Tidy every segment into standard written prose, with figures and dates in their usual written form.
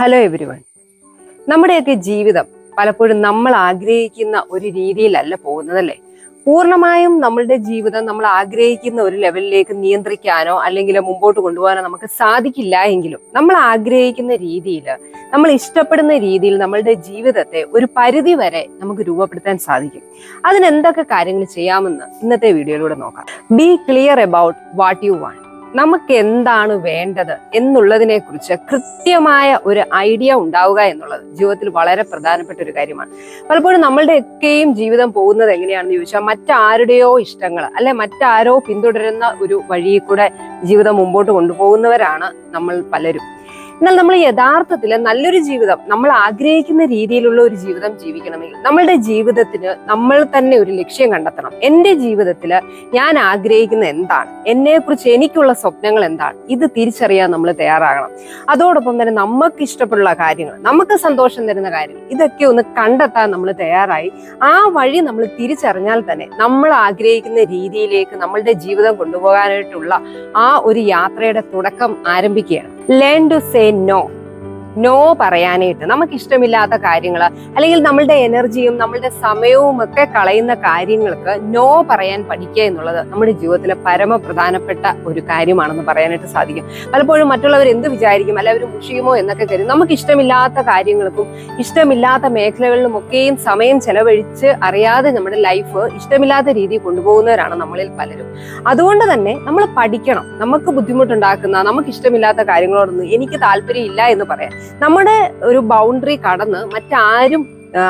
Hello everyone. നമ്മുടെയൊക്കെ ജീവിതം പലപ്പോഴും നമ്മൾ ആഗ്രഹിക്കുന്ന ഒരു രീതിയിലല്ല പോകുന്നതല്ലേ. പൂർണ്ണമായും നമ്മളുടെ ജീവിതം നമ്മൾ ആഗ്രഹിക്കുന്ന ഒരു ലെവലിലേക്ക് നിയന്ത്രിക്കാനോ അല്ലെങ്കിൽ മുമ്പോട്ട് കൊണ്ടുപോകാനോ നമുക്ക് സാധിക്കില്ല എങ്കിലും നമ്മൾ ആഗ്രഹിക്കുന്ന രീതിയിൽ, നമ്മൾ ഇഷ്ടപ്പെടുന്ന രീതിയിൽ നമ്മളുടെ ജീവിതത്തെ ഒരു പരിധി വരെ നമുക്ക് രൂപപ്പെടുത്താൻ സാധിക്കും. അതിനെന്തൊക്കെ കാര്യങ്ങൾ ചെയ്യാമെന്ന് ഇന്നത്തെ വീഡിയോയിലൂടെ നോക്കാം. B clear about what you want. നമുക്ക് എന്താണ് വേണ്ടത് എന്നുള്ളതിനെ കുറിച്ച് കൃത്യമായ ഒരു ഐഡിയ ഉണ്ടാവുക എന്നുള്ളത് ജീവിതത്തിൽ വളരെ പ്രധാനപ്പെട്ട ഒരു കാര്യമാണ്. പലപ്പോഴും നമ്മളുടെ ഒക്കെയും ജീവിതം പോകുന്നത് എങ്ങനെയാണെന്ന് ചോദിച്ചാൽ മറ്റാരുടെയോ ഇഷ്ടങ്ങൾ അല്ലെ മറ്റാരോ പിന്തുടരുന്ന ഒരു വഴിയിൽ കൂടെ ജീവിതം മുമ്പോട്ട് കൊണ്ടുപോകുന്നവരാണ് നമ്മൾ പലരും. എന്നാൽ നമ്മൾ യഥാർത്ഥത്തിൽ നല്ലൊരു ജീവിതം, നമ്മൾ ആഗ്രഹിക്കുന്ന രീതിയിലുള്ള ഒരു ജീവിതം ജീവിക്കണമെങ്കിൽ നമ്മളുടെ ജീവിതത്തിന് നമ്മൾ തന്നെ ഒരു ലക്ഷ്യം കണ്ടെത്തണം. എൻ്റെ ജീവിതത്തിൽ ഞാൻ ആഗ്രഹിക്കുന്ന എന്താണ്, എന്നെക്കുറിച്ച് എനിക്കുള്ള സ്വപ്നങ്ങൾ എന്താണ്, ഇത് തിരിച്ചറിയാൻ നമ്മൾ തയ്യാറാകണം. അതോടൊപ്പം തന്നെ നമുക്ക് ഇഷ്ടപ്പെടുന്ന കാര്യങ്ങൾ, നമുക്ക് സന്തോഷം തരുന്ന കാര്യങ്ങൾ, ഇതൊക്കെ ഒന്ന് കണ്ടെത്താൻ നമ്മൾ തയ്യാറായി ആ വഴി നമ്മൾ തിരിച്ചറിഞ്ഞാൽ തന്നെ നമ്മൾ ആഗ്രഹിക്കുന്ന രീതിയിലേക്ക് നമ്മളുടെ ജീവിതം കൊണ്ടുപോകാനായിട്ടുള്ള ആ ഒരു യാത്രയുടെ തുടക്കം ആരംഭിക്കുകയാണ്. Learn to say no. No പറയാനായിട്ട്, നമുക്ക് ഇഷ്ടമില്ലാത്ത കാര്യങ്ങൾ അല്ലെങ്കിൽ നമ്മളുടെ എനർജിയും നമ്മളുടെ സമയവും ഒക്കെ കളയുന്ന കാര്യങ്ങൾക്ക് നോ പറയാൻ പഠിക്കുക എന്നുള്ളത് നമ്മുടെ ജീവിതത്തിലെ പരമപ്രധാനപ്പെട്ട ഒരു കാര്യമാണെന്ന് പറയാനായിട്ട് സാധിക്കും. പലപ്പോഴും മറ്റുള്ളവർ എന്ത് വിചാരിക്കും, അല്ലെ അവർ മുഷിയുമോ എന്നൊക്കെ കരുതി നമുക്ക് ഇഷ്ടമില്ലാത്ത കാര്യങ്ങൾക്കും ഇഷ്ടമില്ലാത്ത മേഖലകളിലും ഒക്കെയും സമയം ചെലവഴിച്ച് അറിയാതെ നമ്മുടെ ലൈഫ് ഇഷ്ടമില്ലാത്ത രീതിയിൽ കൊണ്ടുപോകുന്നവരാണ് നമ്മളിൽ പലരും. അതുകൊണ്ട് തന്നെ നമ്മൾ പഠിക്കണം. നമുക്ക് ബുദ്ധിമുട്ടുണ്ടാക്കുന്ന, നമുക്ക് ഇഷ്ടമില്ലാത്ത കാര്യങ്ങളോടൊന്നും എനിക്ക് താല്പര്യം ഇല്ല എന്ന് പറയാം. നമ്മുടെ ഒരു ബൗണ്ടറി കടന്ന് മറ്റാരും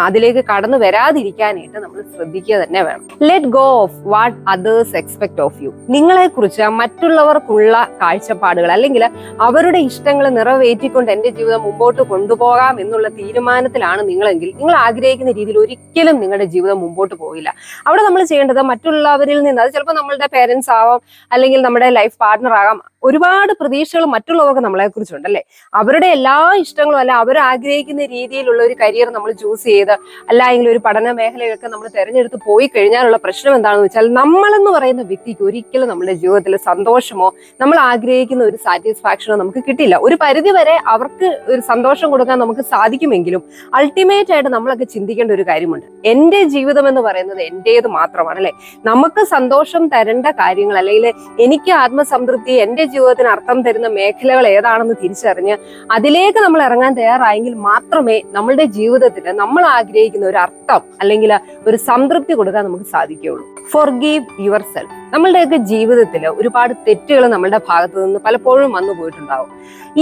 അതിലേക്ക് കടന്നു വരാതിരിക്കാനായിട്ട് നമ്മൾ ശ്രദ്ധിക്കുക തന്നെ വേണം. Let go of what others expect of you. നിങ്ങളെ കുറിച്ച് മറ്റുള്ളവർക്കുള്ള കാഴ്ചപ്പാടുകൾ അല്ലെങ്കിൽ അവരുടെ ഇഷ്ടങ്ങൾ നിറവേറ്റിക്കൊണ്ട് എന്റെ ജീവിതം മുമ്പോട്ട് കൊണ്ടുപോകാം എന്നുള്ള തീരുമാനത്തിലാണ് നിങ്ങളെങ്കിൽ നിങ്ങൾ ആഗ്രഹിക്കുന്ന രീതിയിൽ ഒരിക്കലും നിങ്ങളുടെ ജീവിതം മുമ്പോട്ട് പോകില്ല. അവിടെ നമ്മൾ ചെയ്യേണ്ടത് മറ്റുള്ളവരിൽ നിന്ന്, അത് ചിലപ്പോൾ നമ്മളുടെ പേരൻസ് ആവാം അല്ലെങ്കിൽ നമ്മുടെ ലൈഫ് പാർട്ട്ണർ ആകാം, ഒരുപാട് പ്രതീക്ഷകൾ മറ്റുള്ളവർക്ക് നമ്മളെ കുറിച്ചുണ്ടല്ലേ. അവരുടെ എല്ലാ ഇഷ്ടങ്ങളും അല്ല അവർ ആഗ്രഹിക്കുന്ന രീതിയിലുള്ള ഒരു കരിയർ നമ്മൾ ചൂസ് ചെയ്ത് അല്ലെങ്കിൽ ഒരു പഠന മേഖലയൊക്കെ നമ്മൾ തെരഞ്ഞെടുത്ത് പോയി കഴിഞ്ഞാലുള്ള പ്രശ്നം എന്താണെന്ന് വെച്ചാൽ നമ്മളെന്ന് പറയുന്ന വ്യക്തിക്ക് ഒരിക്കലും നമ്മുടെ ജീവിതത്തിൽ സന്തോഷമോ നമ്മൾ ആഗ്രഹിക്കുന്ന ഒരു സാറ്റിസ്ഫാക്ഷനോ നമുക്ക് കിട്ടില്ല. ഒരു പരിധി വരെ അവർക്ക് ഒരു സന്തോഷം കൊടുക്കാൻ നമുക്ക് സാധിക്കുമെങ്കിലും അൾട്ടിമേറ്റ് ആയിട്ട് നമ്മളൊക്കെ ചിന്തിക്കേണ്ട ഒരു കാര്യമുണ്ട്. എന്റെ ജീവിതം എന്ന് പറയുന്നത് എന്റേത് മാത്രമാണ് അല്ലെ. നമുക്ക് സന്തോഷം തരേണ്ട കാര്യങ്ങൾ അല്ലെങ്കിൽ എനിക്ക് ആത്മസംതൃപ്തി, എന്റെ ജീവിതത്തിന് അർത്ഥം തരുന്ന മേഖലകൾ ഏതാണെന്ന് തിരിച്ചറിഞ്ഞ് അതിലേക്ക് നമ്മൾ ഇറങ്ങാൻ തയ്യാറായെങ്കിൽ മാത്രമേ നമ്മളുടെ ജീവിതത്തിൽ നമ്മൾ ആഗ്രഹിക്കുന്ന ഒരു അർത്ഥം അല്ലെങ്കിൽ ഒരു സംതൃപ്തി കൊടുക്കാൻ നമുക്ക് സാധിക്കുകയുള്ളൂ. Forgive yourself. നമ്മളുടെയൊക്കെ ജീവിതത്തിൽ ഒരുപാട് തെറ്റുകൾ നമ്മളുടെ ഭാഗത്തു നിന്ന് പലപ്പോഴും വന്നു പോയിട്ടുണ്ടാവും.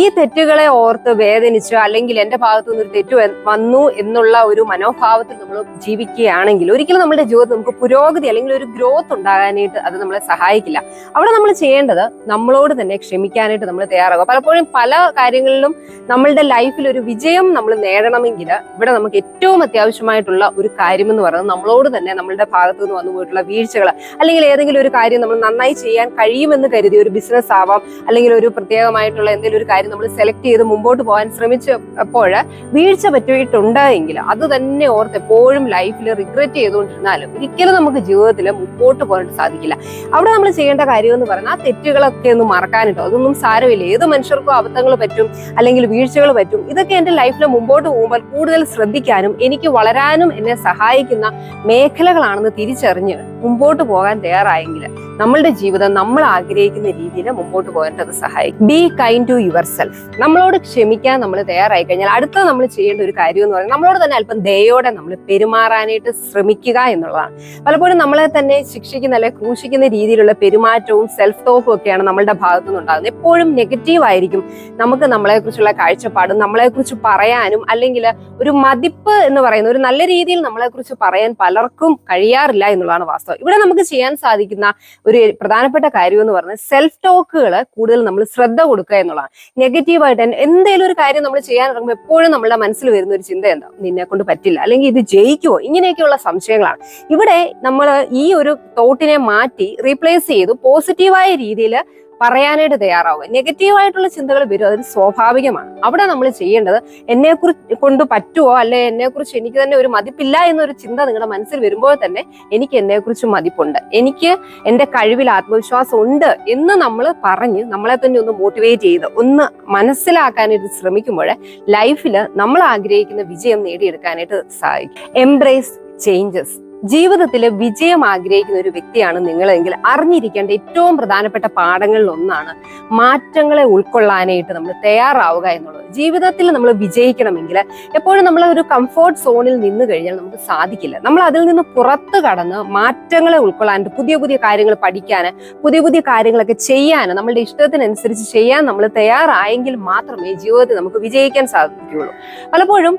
ഈ തെറ്റുകളെ ഓർത്ത് വേദനിച്ച് അല്ലെങ്കിൽ എന്റെ ഭാഗത്തു നിന്ന് ഒരു തെറ്റ് വന്നു എന്നുള്ള ഒരു മനോഭാവത്തിൽ നമ്മൾ ജീവിക്കുകയാണെങ്കിൽ ഒരിക്കലും നമ്മുടെ ജീവിതത്തിൽ നമുക്ക് പുരോഗതി അല്ലെങ്കിൽ ഒരു ഗ്രോത്ത് ഉണ്ടാകാനായിട്ട് അത് നമ്മളെ സഹായിക്കില്ല. അവിടെ നമ്മൾ ചെയ്യേണ്ടത് നമ്മളോട് തന്നെ ക്ഷമിക്കാനായിട്ട് നമ്മൾ തയ്യാറാകുക. പലപ്പോഴും പല കാര്യങ്ങളിലും നമ്മളുടെ ലൈഫിൽ ഒരു വിജയം നമ്മൾ നേടണമെങ്കിൽ ഇവിടെ നമുക്ക് ഏറ്റവും അത്യാവശ്യമായിട്ടുള്ള ഒരു കാര്യമെന്ന് പറയുന്നത് നമ്മളോട് തന്നെ നമ്മളുടെ ഭാഗത്തു നിന്ന് വന്നു പോയിട്ടുള്ള വീഴ്ചകൾ അല്ലെങ്കിൽ ഏതെങ്കിലും ഒരു കാര്യം നമ്മൾ നന്നായി ചെയ്യാൻ കഴിയുമെന്ന് കരുതി, ഒരു ബിസിനസ് ആവാം അല്ലെങ്കിൽ ഒരു പ്രത്യേകമായിട്ടുള്ള എന്തെങ്കിലും ഒരു കാര്യം നമ്മൾ സെലക്ട് ചെയ്ത് മുമ്പോട്ട് പോകാൻ ശ്രമിച്ചപ്പോൾ വീഴ്ച പറ്റിയിട്ടുണ്ട് എങ്കിൽ അത് തന്നെ ഓർത്ത് എപ്പോഴും ലൈഫിൽ റിഗ്രറ്റ് ചെയ്തുകൊണ്ടിരുന്നാലും ഒരിക്കലും നമുക്ക് ജീവിതത്തിൽ മുമ്പോട്ട് പോകാനായിട്ട് സാധിക്കില്ല. അവിടെ നമ്മൾ ചെയ്യേണ്ട കാര്യം എന്ന് പറഞ്ഞാൽ ആ തെറ്റുകളൊക്കെ ഒന്ന് മറക്കാനിട്ടോ, അതൊന്നും സാരമില്ല. ഏത് മനുഷ്യർക്കും അബദ്ധങ്ങൾ പറ്റും അല്ലെങ്കിൽ വീഴ്ചകൾ പറ്റും. ഇതൊക്കെ എന്റെ ലൈഫിൽ മുമ്പോട്ട് പോകുമ്പോൾ കൂടുതൽ ശ്രദ്ധിക്കാനും എനിക്ക് വളരാനും എന്നെ സഹായിക്കുന്ന മേഖലകളാണെന്ന് തിരിച്ചറിഞ്ഞ് മുമ്പോട്ട് പോകാൻ തയ്യാറായെങ്കിൽ നമ്മളുടെ ജീവിതം നമ്മൾ ആഗ്രഹിക്കുന്ന രീതിയിൽ മുമ്പോട്ട് പോകാനായിട്ട് അത് സഹായിക്കും. Be kind to yourself. നമ്മളോട് ക്ഷമിക്കാൻ നമ്മൾ തയ്യാറായി കഴിഞ്ഞാൽ അടുത്ത നമ്മൾ ചെയ്യേണ്ട ഒരു കാര്യം എന്ന് പറയുന്നത് നമ്മളോട് തന്നെ അല്പം ദയോടെ നമ്മൾ പെരുമാറാനായിട്ട് ശ്രമിക്കുക എന്നുള്ളതാണ്. പലപ്പോഴും നമ്മളെ തന്നെ ശിക്ഷിക്കുന്ന അല്ലെങ്കിൽ ക്രൂശിക്കുന്ന രീതിയിലുള്ള പെരുമാറ്റവും സെൽഫ് ടോക്കും ഒക്കെയാണ് നമ്മളുടെ ഭാഗത്തു നിന്നുണ്ടാകുന്നത്. എപ്പോഴും നെഗറ്റീവ് ആയിരിക്കും നമുക്ക് നമ്മളെ കുറിച്ചുള്ള കാഴ്ചപ്പാടും നമ്മളെ കുറിച്ച് പറയാനും അല്ലെങ്കിൽ ഒരു മതിപ്പ് എന്ന് പറയുന്ന ഒരു നല്ല രീതിയിൽ നമ്മളെ കുറിച്ച് പറയാൻ പലർക്കും കഴിയാറില്ല എന്നുള്ളതാണ് വാസ്തവം. ഇവിടെ നമുക്ക് ചെയ്യാൻ സാധിക്കുന്ന ഒരു പ്രധാനപ്പെട്ട കാര്യം എന്ന് പറഞ്ഞാൽ സെൽഫ് ടോക്കുകൾ കൂടുതൽ നമ്മൾ ശ്രദ്ധ കൊടുക്കുക എന്നുള്ളതാണ്. നെഗറ്റീവായിട്ട് എന്തെങ്കിലും ഒരു കാര്യം നമ്മൾ ചെയ്യാൻ ഇറങ്ങുമ്പോൾ എപ്പോഴും നമ്മുടെ മനസ്സിൽ വരുന്ന ഒരു ചിന്ത എന്താ, നിന്നെ കൊണ്ട് പറ്റില്ല അല്ലെങ്കിൽ ഇത് ജയിക്കുമോ, ഇങ്ങനെയൊക്കെയുള്ള സംശയങ്ങളാണ്. ഇവിടെ നമ്മൾ ഈ ഒരു തോട്ടിനെ മാറ്റി റീപ്ലേസ് ചെയ്തു പോസിറ്റീവായ രീതിയിൽ പറയാനായിട്ട് തയ്യാറാവുക. നെഗറ്റീവായിട്ടുള്ള ചിന്തകൾ വരും, അതൊരു സ്വാഭാവികമാണ്. അവിടെ നമ്മൾ ചെയ്യേണ്ടത് എന്നെ കുറിച്ച് കൊണ്ട് പറ്റുമോ, അല്ലെ എന്നെ കുറിച്ച് എനിക്ക് തന്നെ ഒരു മതിപ്പില്ല എന്നൊരു ചിന്ത നിങ്ങളുടെ മനസ്സിൽ വരുമ്പോൾ തന്നെ എനിക്ക് എന്നെ കുറിച്ച് മതിപ്പുണ്ട്, എനിക്ക് എന്റെ കഴിവിൽ ആത്മവിശ്വാസം ഉണ്ട് എന്ന് നമ്മൾ പറഞ്ഞ് നമ്മളെ തന്നെ ഒന്ന് മോട്ടിവേറ്റ് ചെയ്ത് ഒന്ന് മനസ്സിലാക്കാനായിട്ട് ശ്രമിക്കുമ്പോൾ ലൈഫിൽ നമ്മൾ ആഗ്രഹിക്കുന്ന വിജയം നേടിയെടുക്കാനായിട്ട് സാധിക്കും. Embrace changes. ജീവിതത്തിൽ വിജയം ആഗ്രഹിക്കുന്ന ഒരു വ്യക്തിയാണ് നിങ്ങളെങ്കിൽ അറിഞ്ഞിരിക്കേണ്ട ഏറ്റവും പ്രധാനപ്പെട്ട പാഠങ്ങളിൽ ഒന്നാണ് മാറ്റങ്ങളെ ഉൾക്കൊള്ളാനായിട്ട് നമ്മൾ തയ്യാറാവുക എന്നുള്ളത്. ജീവിതത്തിൽ നമ്മൾ വിജയിക്കണമെങ്കിൽ എപ്പോഴും നമ്മൾ ഒരു കംഫോർട്ട് സോണിൽ നിന്ന് കഴിഞ്ഞാൽ നമുക്ക് സാധിക്കില്ല. നമ്മൾ അതിൽ നിന്ന് പുറത്ത് കടന്ന് മാറ്റങ്ങളെ ഉൾക്കൊള്ളാനായിട്ട് പുതിയ പുതിയ കാര്യങ്ങൾ പഠിക്കാൻ, പുതിയ പുതിയ കാര്യങ്ങളൊക്കെ ചെയ്യാൻ, നമ്മളുടെ ഇഷ്ടത്തിനനുസരിച്ച് ചെയ്യാൻ നമ്മൾ തയ്യാറായെങ്കിൽ മാത്രമേ ജീവിതത്തിൽ നമുക്ക് വിജയിക്കാൻ സാധിക്കുകയുള്ളൂ. പലപ്പോഴും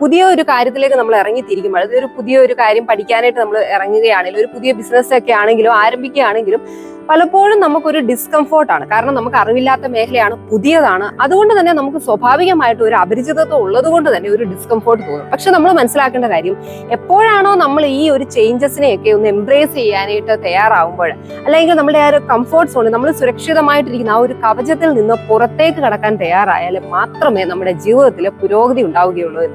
പുതിയ ഒരു കാര്യത്തിലേക്ക് നമ്മൾ ഇറങ്ങിത്തിരിക്കുമ്പോൾ, അതൊരു പുതിയ ഒരു കാര്യം പഠിക്കാനായിട്ട് നമ്മൾ ഇറങ്ങുകയാണെങ്കിലും, ഒരു പുതിയ ബിസിനസ് ഒക്കെ ആണെങ്കിലും ആരംഭിക്കുകയാണെങ്കിലും പലപ്പോഴും നമുക്കൊരു ഡിസ്കംഫോർട്ടാണ്. കാരണം നമുക്ക് അറിവില്ലാത്ത മേഖലയാണ്, പുതിയതാണ്. അതുകൊണ്ട് തന്നെ നമുക്ക് സ്വാഭാവികമായിട്ട് ഒരു അപരിചിതത്വം ഉള്ളത് കൊണ്ട് തന്നെ ഒരു ഡിസ്കംഫോർട്ട് തോന്നും. പക്ഷെ നമ്മൾ മനസ്സിലാക്കേണ്ട കാര്യം, എപ്പോഴാണോ നമ്മൾ ഈ ഒരു ചേഞ്ചസിനെയൊക്കെ ഒന്ന് എംബ്രേസ് ചെയ്യാനായിട്ട് തയ്യാറാവുമ്പോൾ, അല്ലെങ്കിൽ നമ്മുടെ ആ ഒരു കംഫോർട്ട് സോണിൽ നമ്മൾ സുരക്ഷിതമായിട്ടിരിക്കുന്ന ആ ഒരു കവചത്തിൽ നിന്ന് പുറത്തേക്ക് കടക്കാൻ തയ്യാറായാൽ മാത്രമേ നമ്മുടെ ജീവിതത്തിൽ പുരോഗതി ഉണ്ടാവുകയുള്ളൂ.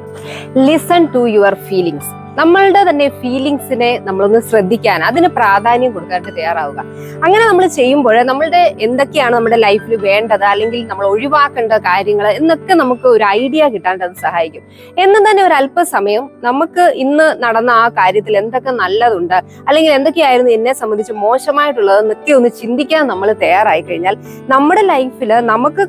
Listen to your feelings. നമ്മളുടെ തന്നെ ഫീലിങ്സിനെ നമ്മളൊന്ന് ശ്രദ്ധിക്കാൻ, അതിന് പ്രാധാന്യം കൊടുക്കാനായിട്ട് തയ്യാറാവുക. അങ്ങനെ നമ്മൾ ചെയ്യുമ്പോൾ നമ്മളുടെ എന്തൊക്കെയാണ് നമ്മുടെ ലൈഫിൽ വേണ്ടത്, അല്ലെങ്കിൽ നമ്മൾ ഒഴിവാക്കേണ്ട കാര്യങ്ങൾ എന്നൊക്കെ നമുക്ക് ഒരു ഐഡിയ കിട്ടാനായിട്ട് അത് സഹായിക്കും. എന്നും തന്നെ ഒരു അല്പസമയം നമുക്ക് ഇന്ന് നടന്ന ആ കാര്യത്തിൽ എന്തൊക്കെ നല്ലതുണ്ട്, അല്ലെങ്കിൽ എന്തൊക്കെയായിരുന്നു എന്നെ സംബന്ധിച്ച് മോശമായിട്ടുള്ളത് എന്നൊക്കെ ഒന്ന് ചിന്തിക്കാൻ നമ്മൾ തയ്യാറായി കഴിഞ്ഞാൽ നമ്മുടെ ലൈഫിൽ നമുക്ക്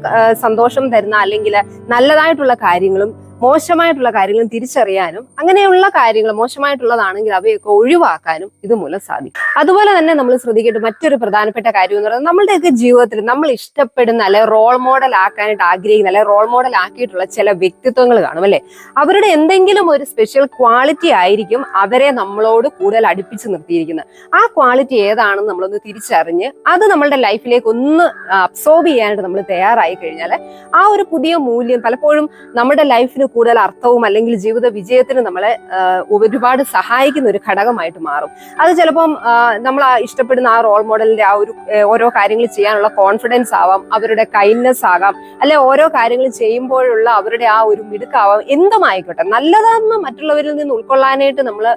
സന്തോഷം തരുന്ന അല്ലെങ്കിൽ നല്ലതായിട്ടുള്ള കാര്യങ്ങളും മോശമായിട്ടുള്ള കാര്യങ്ങളും തിരിച്ചറിയാനും, അങ്ങനെയുള്ള കാര്യങ്ങൾ മോശമായിട്ടുള്ളതാണെങ്കിൽ അവയൊക്കെ ഒഴിവാക്കാനും ഇതുമൂലം സാധിക്കും. അതുപോലെ തന്നെ നമ്മൾ ശ്രദ്ധിക്കേണ്ട മറ്റൊരു പ്രധാനപ്പെട്ട കാര്യം എന്ന് പറയുന്നത്, നമ്മളുടെയൊക്കെ ജീവിതത്തിൽ നമ്മൾ ഇഷ്ടപ്പെടുന്ന അല്ലെ റോൾ മോഡൽ ആക്കാനായിട്ട് ആഗ്രഹിക്കുന്ന അല്ലെ റോൾ മോഡൽ ആക്കിയിട്ടുള്ള ചില വ്യക്തിത്വങ്ങൾ കാണും അല്ലെ. അവരുടെ എന്തെങ്കിലും ഒരു സ്പെഷ്യൽ ക്വാളിറ്റി ആയിരിക്കും അവരെ നമ്മളോട് കൂടുതൽ അടുപ്പിച്ച് നിർത്തിയിരിക്കുന്നത്. ആ ക്വാളിറ്റി ഏതാണെന്ന് നമ്മളൊന്ന് തിരിച്ചറിഞ്ഞ് അത് നമ്മളുടെ ലൈഫിലേക്ക് ഒന്ന് അബ്സോർബ് ചെയ്യാനായിട്ട് നമ്മൾ തയ്യാറായി കഴിഞ്ഞാൽ ആ ഒരു പുതിയ മൂല്യം പലപ്പോഴും നമ്മുടെ ലൈഫിന് കൂടുതൽ അർത്ഥവും അല്ലെങ്കിൽ ജീവിത വിജയത്തിന് നമ്മളെ ഒരുപാട് സഹായിക്കുന്ന ഒരു ഘടകമായിട്ട് മാറും. അത് ചിലപ്പം നമ്മൾ ഇഷ്ടപ്പെടുന്ന ആ റോൾ മോഡലിന്റെ ആ ഒരു ഓരോ കാര്യങ്ങൾ ചെയ്യാനുള്ള കോൺഫിഡൻസ് ആവാം, അവരുടെ കൈൻഡ്നെസ് ആകാം, അല്ലെ ഓരോ കാര്യങ്ങൾ ചെയ്യുമ്പോഴുള്ള അവരുടെ ആ ഒരു മിടുക്കാവാം, എന്തുമായിക്കോട്ടെ നല്ലതാണെന്ന് മറ്റുള്ളവരിൽ നിന്ന് ഉൾക്കൊള്ളാനായിട്ട് നമ്മൾ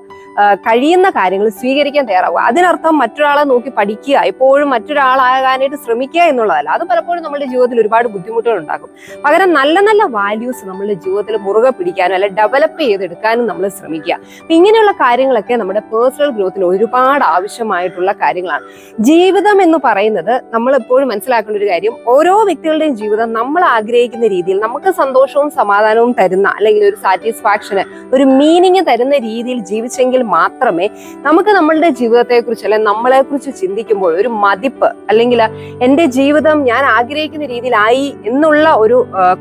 കഴിയുന്ന കാര്യങ്ങൾ സ്വീകരിക്കാൻ തയ്യാറാവുക. അതിനർത്ഥം മറ്റൊരാളെ നോക്കി പഠിക്കുക, എപ്പോഴും മറ്റൊരാളാകാനായിട്ട് ശ്രമിക്കുക എന്നുള്ളതല്ല. അത് പലപ്പോഴും നമ്മുടെ ജീവിതത്തിൽ ഒരുപാട് ബുദ്ധിമുട്ടുകൾ ഉണ്ടാക്കും. പകരം നല്ല നല്ല വാല്യൂസ് നമ്മുടെ ജീവിതത്തിൽ മുറുകെ പിടിക്കാനും അല്ലെ ഡെവലപ്പ് ചെയ്തെടുക്കാനും നമ്മൾ ശ്രമിക്കുക. അപ്പൊ ഇങ്ങനെയുള്ള കാര്യങ്ങളൊക്കെ നമ്മുടെ പേഴ്സണൽ ഗ്രോത്തിന് ഒരുപാട് ആവശ്യമായിട്ടുള്ള കാര്യങ്ങളാണ്. ജീവിതം എന്ന് പറയുന്നത് നമ്മൾ എപ്പോഴും മനസ്സിലാക്കേണ്ട ഒരു കാര്യം, ഓരോ വ്യക്തികളുടെയും ജീവിതം നമ്മൾ ആഗ്രഹിക്കുന്ന രീതിയിൽ നമുക്ക് സന്തോഷവും സമാധാനവും തരുന്ന അല്ലെങ്കിൽ ഒരു സാറ്റിസ്ഫാക്ഷന്, ഒരു മീനിങ് തരുന്ന രീതിയിൽ ജീവിച്ചെങ്കിൽ മാത്രമേ നമുക്ക് നമ്മളുടെ ജീവിതത്തെക്കുറിച്ച് അല്ലെങ്കിൽ നമ്മളെ കുറിച്ച് ചിന്തിക്കുമ്പോൾ ഒരു മതിപ്പ്, അല്ലെങ്കിൽ എന്റെ ജീവിതം ഞാൻ ആഗ്രഹിക്കുന്ന രീതിയിലായി എന്നുള്ള ഒരു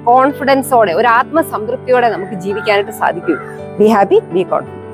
കോൺഫിഡൻസോടെ, ഒരു ആത്മസംതൃപ്തിയോടെ നമുക്ക് ജീവിക്കാനായിട്ട് സാധിക്കും. Be happy, B confident.